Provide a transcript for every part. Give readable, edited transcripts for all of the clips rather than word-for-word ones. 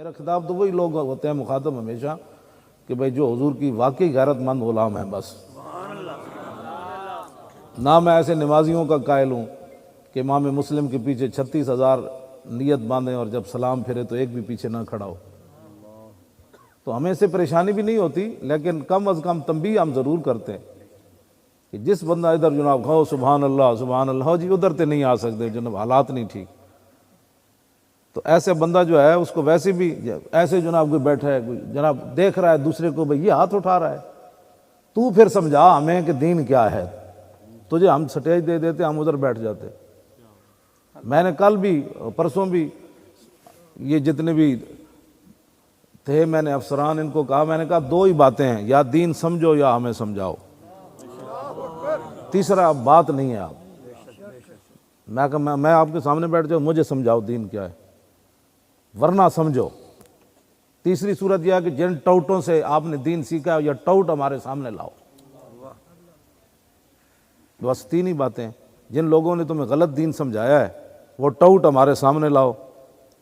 میرا خطاب تو وہی لوگ ہوتے ہیں مخاطب ہمیشہ کہ بھائی جو حضور کی واقعی غیرت مند غلام ہیں بس. نہ میں ایسے نمازیوں کا قائل ہوں کہ امام مسلم کے پیچھے 36,000 نیت باندھیں اور جب سلام پھرے تو ایک بھی پیچھے نہ کھڑا ہو. تو ہمیں سے پریشانی بھی نہیں ہوتی، لیکن کم از کم تنبیہ ہم ضرور کرتے ہیں کہ جس بندہ ادھر جناب کھاؤ سبحان اللہ جی ادھر تے نہیں آ سکتے جناب، حالات نہیں ٹھیک. تو ایسے بندہ جو ہے اس کو ویسے بھی ایسے جناب کوئی بیٹھا ہے کوئی جناب دیکھ رہا ہے دوسرے کو بھئی یہ ہاتھ اٹھا رہا ہے، تو پھر سمجھا ہمیں کہ دین کیا ہے. تجھے ہم سٹیج دے دیتے ہم ادھر بیٹھ جاتے. میں نے کل بھی پرسوں بھی یہ جتنے بھی تھے میں نے افسران ان کو کہا، میں نے کہا دو ہی باتیں ہیں، یا دین سمجھو یا ہمیں سمجھاؤ، تیسرا بات نہیں ہے. آپ میں آپ کے سامنے بیٹھ جاؤں مجھے سمجھاؤ دین کیا ہے، ورنہ سمجھو. تیسری صورت یہ ہے کہ جن ٹاؤٹوں سے آپ نے دین سیکھا ہے یا ٹاؤٹ ہمارے سامنے لاؤ. بس تین ہی باتیں. جن لوگوں نے تمہیں غلط دین سمجھایا ہے وہ ٹاؤٹ ہمارے سامنے لاؤ،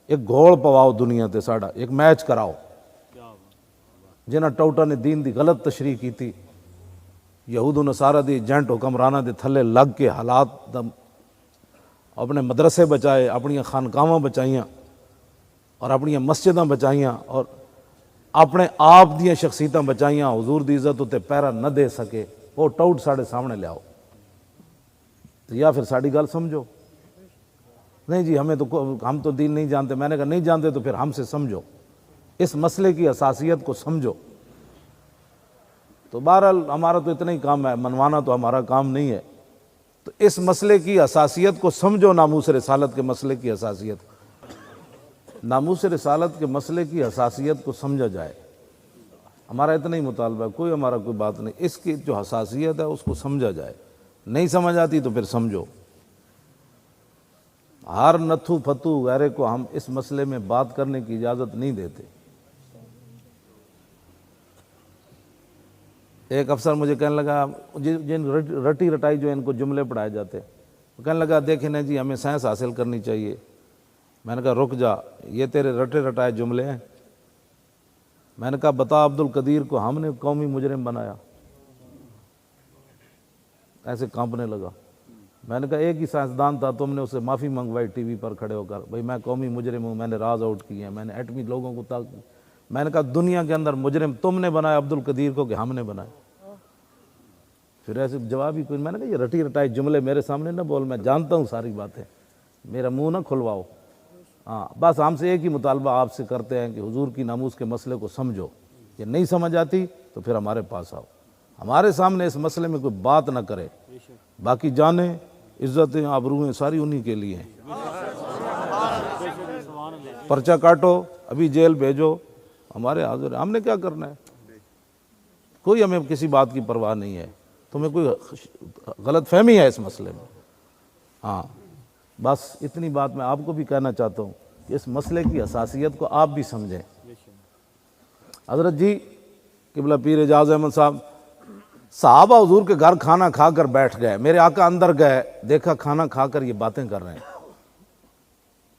ایک گھوڑ پواؤ دنیا تے ساڑا ایک میچ کراؤ. جنہاں ٹاؤٹا نے دین دی غلط تشریح کی تھی، یہود و نصارہ دی ایجنٹ حکمرانہ دے تھلے لگ کے حالات اپنے مدرسے بچائے، اپنی خانقاہاں بچائیاں اور اپنی مسجداں بچائیاں اور اپنے آپ دیاں شخصیتاں بچائیاں، حضور دی عزت تے پیرا نہ دے سکے، وہ ٹاؤٹ ساڑے سامنے لے آؤ. تو یا پھر ساڑی گل سمجھو. نہیں جی ہم تو دین نہیں جانتے. میں نے کہا نہیں جانتے تو پھر ہم سے سمجھو، اس مسئلے کی حساسیت کو سمجھو. تو بہرحال ہمارا تو اتنا ہی کام ہے، منوانا تو ہمارا کام نہیں ہے. تو اس مسئلے کی حساسیت کو سمجھو، ناموس رسالت کے مسئلے کی حساسیت. ناموس رسالت کے مسئلے کی حساسیت کو سمجھا جائے. ہمارا اتنا ہی مطالبہ ہے، کوئی ہمارا کوئی بات نہیں. اس کی جو حساسیت ہے اس کو سمجھا جائے. نہیں سمجھ آتی تو پھر سمجھو. ہر نتھو پھتو غیرے کو ہم اس مسئلے میں بات کرنے کی اجازت نہیں دیتے. ایک افسر مجھے کہنے لگا، جن رٹی رٹائی جو ان کو جملے پڑھائے جاتے، وہ کہنے لگا دیکھیں نا جی ہمیں سائنس حاصل کرنی چاہیے. میں نے کہا رک جا، یہ تیرے رٹے رٹائے جملے ہیں. میں نے کہا بتا عبد القدیر کو ہم نے قومی مجرم بنایا. ایسے کانپنے لگا. میں نے کہا ایک ہی سائنسدان تھا، تم نے اسے معافی منگوائی ٹی وی پر کھڑے ہو کر، بھئی میں قومی مجرم ہوں، میں نے راز آؤٹ کیے ہیں، میں نے ایٹمی لوگوں کو میں نے کہا دنیا کے اندر مجرم تم نے بنایا عبد القدیر کو کہ ہم نے بنایا. پھر ایسے جواب ہی کوئی. میں نے کہا یہ رٹی رٹائی جملے میرے سامنے نہ بول، میں جانتا ہوں ساری باتیں، میرا منہ نہ کھلواؤ. ہاں بس ہم سے ایک ہی مطالبہ آپ سے کرتے ہیں کہ حضور کی ناموس کے مسئلے کو سمجھو. یہ نہیں سمجھ آتی تو پھر ہمارے پاس آؤ، ہمارے سامنے اس مسئلے میں کوئی بات نہ کرے. باقی جانیں عزتیں آبرویں ساری انہی کے لیے ہیں. پرچہ کاٹو ابھی جیل بھیجو، ہمارے حاضر. ہم نے کیا کرنا ہے؟ کوئی ہمیں کسی بات کی پرواہ نہیں ہے. تمہیں کوئی غلط فہمی ہے اس مسئلے میں؟ ہاں بس اتنی بات میں آپ کو بھی کہنا چاہتا ہوں کہ اس مسئلے کی حساسیت کو آپ بھی سمجھیں. حضرت جی قبلہ پیر اعجاز احمد صحابہ حضور کے گھر کھانا کھا کر بیٹھ گئے. میرے آقا اندر گئے، دیکھا کھانا کھا کر یہ باتیں کر رہے ہیں.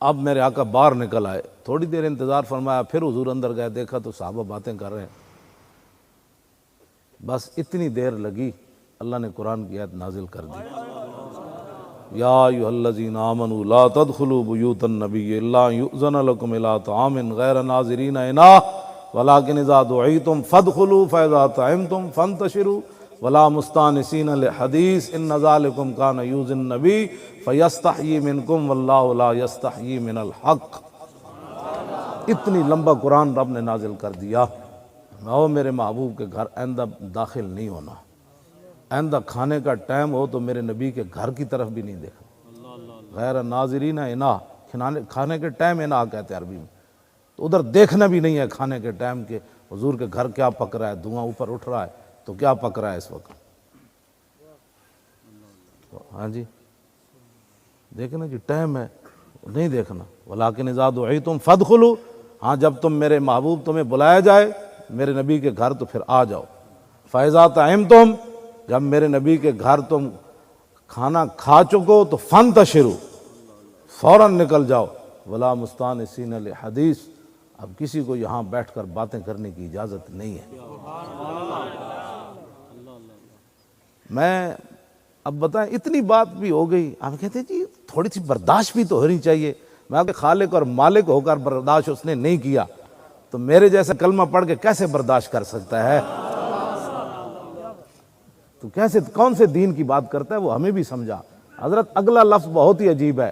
اب میرے آقا باہر نکل آئے، تھوڑی دیر انتظار فرمایا، پھر حضور اندر گئے، دیکھا تو صحابہ باتیں کر رہے ہیں. بس اتنی دیر لگی، اللہ نے قرآن کی آیت نازل کر دی. یا ایھا الذین آمنوا لا تدخلوا بیوت النبی الا یؤذن لکم الی طعام غیر ناظرین اناہ ولکن اذا دعیتم فادخلوا فاذا طعمتم فانتشروا ولا مستانسین لحدیث ان ذلکم کان یؤذی النبی فیستحیی منکم واللہ لا یستحیی من الحق. اتنی لمبا قرآن رب نے نازل کر دیا. او میرے محبوب کے گھر آئندہ داخل نہیں ہونا، آئندہ کھانے کا ٹائم ہو تو میرے نبی کے گھر کی طرف بھی نہیں دیکھنا. غیر ناظرین اناہ، کھانے کے ٹائم اناہ کہتے ہیں عربی میں. تو ادھر دیکھنا بھی نہیں ہے کھانے کے ٹائم کے حضور کے گھر کیا پک رہا ہے. دھواں اوپر اٹھ رہا ہے تو کیا پک رہا ہے اس وقت. ہاں جی دیکھنا جی ٹائم ہے، نہیں دیکھنا. ولیکن اذا دعیتم فادخلوا، ہاں جب تم میرے محبوب تمہیں بلایا جائے میرے نبی کے گھر تو پھر آ جاؤ. فاذا طعمتم، جب میرے نبی کے گھر تم کھانا کھا چکو تو فانتشروا، فوراً نکل جاؤ. ولا مستانسین لحدیث، اب کسی کو یہاں بیٹھ کر باتیں کرنے کی اجازت نہیں ہے۔ میں اب بتائیں اتنی بات بھی ہو گئی، آپ کہتے ہیں جی تھوڑی سی برداشت بھی تو ہونی چاہیے۔ میں آپ کے خالق اور مالک ہو کر برداشت اس نے نہیں کیا تو میرے جیسا کلمہ پڑھ کے کیسے برداشت کر سکتا ہے؟ تو کیسے کون سے دین کی بات کرتا ہے وہ ہمیں بھی سمجھا۔ حضرت اگلا لفظ بہت ہی عجیب ہے،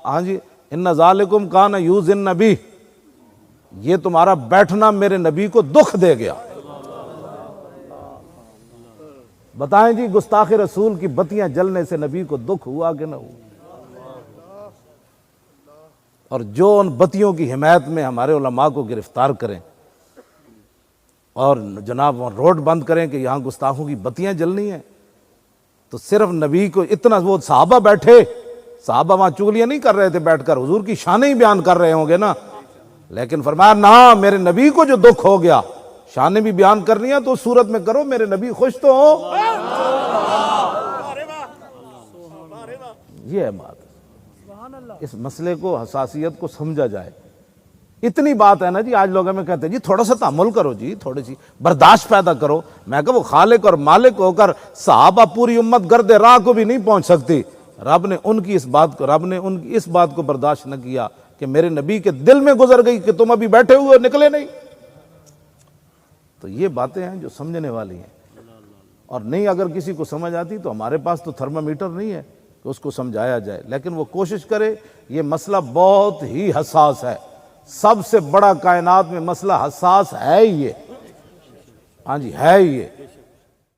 ہاں جی، ان ذالکم کان یؤذی النبی، یہ تمہارا بیٹھنا میرے نبی کو دکھ دے گیا۔ بتائیں جی گستاخ رسول کی بتیاں جلنے سے نبی کو دکھ ہوا کہ نہ ہوا؟ اور جو ان بتیوں کی حمایت میں ہمارے علماء کو گرفتار کریں اور جناب روڈ بند کریں کہ یہاں گستاخوں کی بتیاں جلنی ہیں، تو صرف نبی کو اتنا، وہ صحابہ بیٹھے، صحابہ وہاں چغلیاں نہیں کر رہے تھے بیٹھ کر، حضور کی شانیں ہی بیان کر رہے ہوں گے نا، لیکن فرمایا نہ، میرے نبی کو جو دکھ ہو گیا، شانیں بھی بیان کرنی ہے تو اس صورت میں کرو میرے نبی خوش تو ہو۔ یہ ہے بات، اس مسئلے کو حساسیت کو سمجھا جائے۔ اتنی بات ہے نا جی، آج لوگ ہمیں کہتے ہیں جی تھوڑا سا تحمل کرو جی، تھوڑی سی برداشت پیدا کرو۔ میں کہ وہ خالق اور مالک ہو کر صحابہ پوری امت گرد راہ کو بھی نہیں پہنچ سکتی، رب نے ان کی اس بات کو برداشت نہ کیا کہ میرے نبی کے دل میں گزر گئی کہ تم ابھی بیٹھے ہوئے نکلے نہیں۔ تو یہ باتیں ہیں جو سمجھنے والی ہیں، اور نہیں اگر کسی کو سمجھ آتی تو ہمارے پاس تو تھرمامیٹر نہیں ہے کہ اس کو سمجھایا جائے، لیکن وہ کوشش کرے۔ یہ مسئلہ بہت ہی حساس ہے، سب سے بڑا کائنات میں مسئلہ حساس ہے ہی یہ، ہاں جی ہے ہی یہ۔